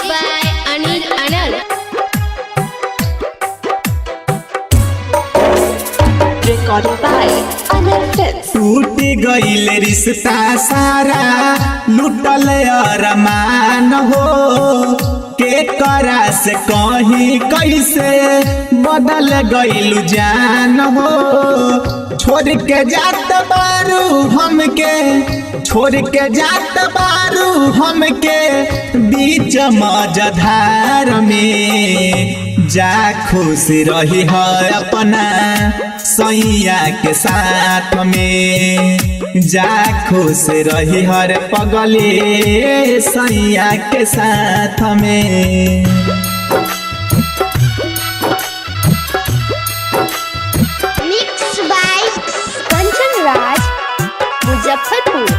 by Anil Anal. Recorded by Anil Films. टूट गईल रिश्ता सारा लुटल अरमान हो के करा से कहीं कैसे बदल गईल जान हो। छोड़ के जात बारू हमके छोड़ के जात बारू हमके बीच मझधार में जा खुश रही है अपना सैया के साथ में। जा खुश रही हर पगले सैया के साथ में। Mixed by Kanchan Raj, Muzaffarpur.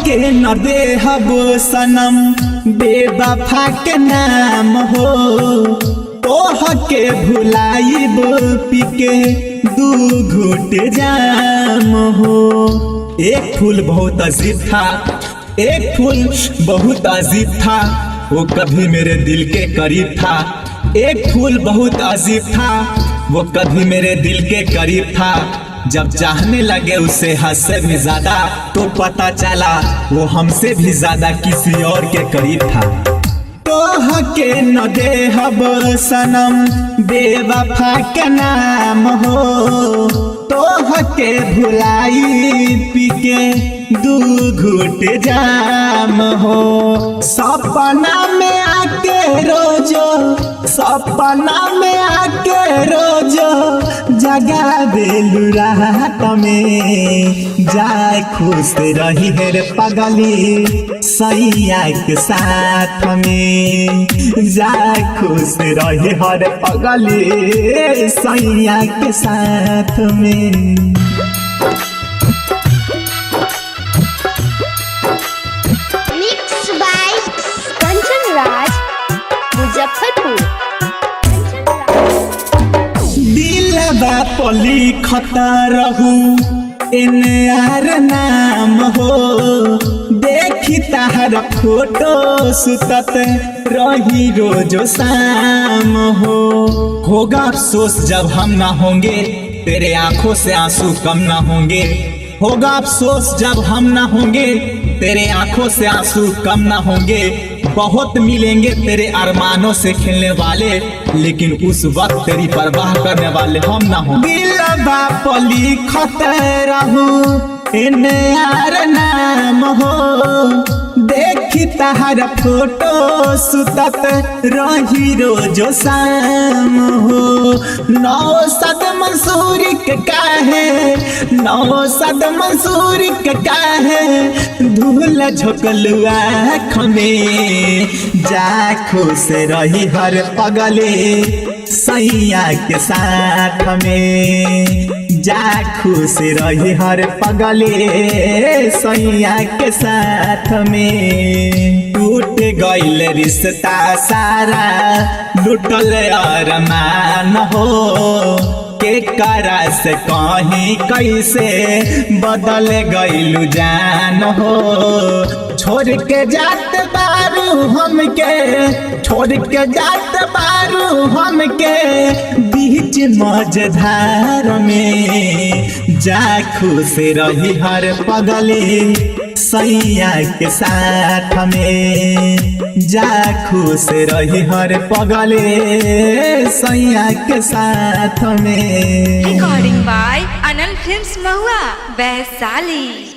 के न देहब सनम बेवफा के नाम हो। तोह के भुलाइब पीके दू घुट जाम हो। एक फूल बहुत अजीब था, एक फूल बहुत अजीब था, वो कभी मेरे दिल के करीब था। एक फूल बहुत अजीब था, वो कभी मेरे दिल के करीब था। जब चाहने लगे उसे हद से भी ज्यादा तो पता चला वो हमसे भी ज्यादा किसी और के करीब था। तोह के न देहब सनम बेवफा के नाम हो। तोह के भुलाई पीके दू घुट जाम हो। सपना में आके रोजो सपना में आके रोजो जगा देलू रात में। जाए खुश रही है रे पगली सैया के साथ में। जाए खुश रही हर पगली सैया के साथ में। Mixed by Kanchan Raj, Muzaffarpur. दिलवा पली खता रहू एनआर नाम हो। देखी ताहर फोटो सुतत रही रोजो शाम हो। होगा अफसोस जब हम ना होंगे तेरे आंखों से आंसू कम ना होंगे। होगा अफसोस जब हम ना होंगे तेरे आंखों से आंसू कम ना होंगे। बहुत मिलेंगे तेरे अरमानों से खेलने वाले लेकिन उस वक्त तेरी परवाह करने वाले हम ना हों। दिलवा पली खतरा हूँ यार नाम हो। देखी ताहर फोटो सुतत रही रोजो शाम हो। नौसद मंसूरी के काहे नौसद मंसूरी के काहे धूल झोंकलुआ खमे। जा खुश रही हर पगले सैया के साथ में। जा खुश रही हर पगले सैया के साथ में। टूट गईल रिश्ता सारा लुटल अरमान हो के करा से कहीं कैसे बदल गईल जान हो। छोड़ के जात बारू हमके छोड़ के जात बारू हमके बीच मझधार में। जा खुश रही हर पगली सैया के साथ में। जा खुश रही हर पगले सैया के साथ में। Recording by Anil Films Mahua, Vaishali.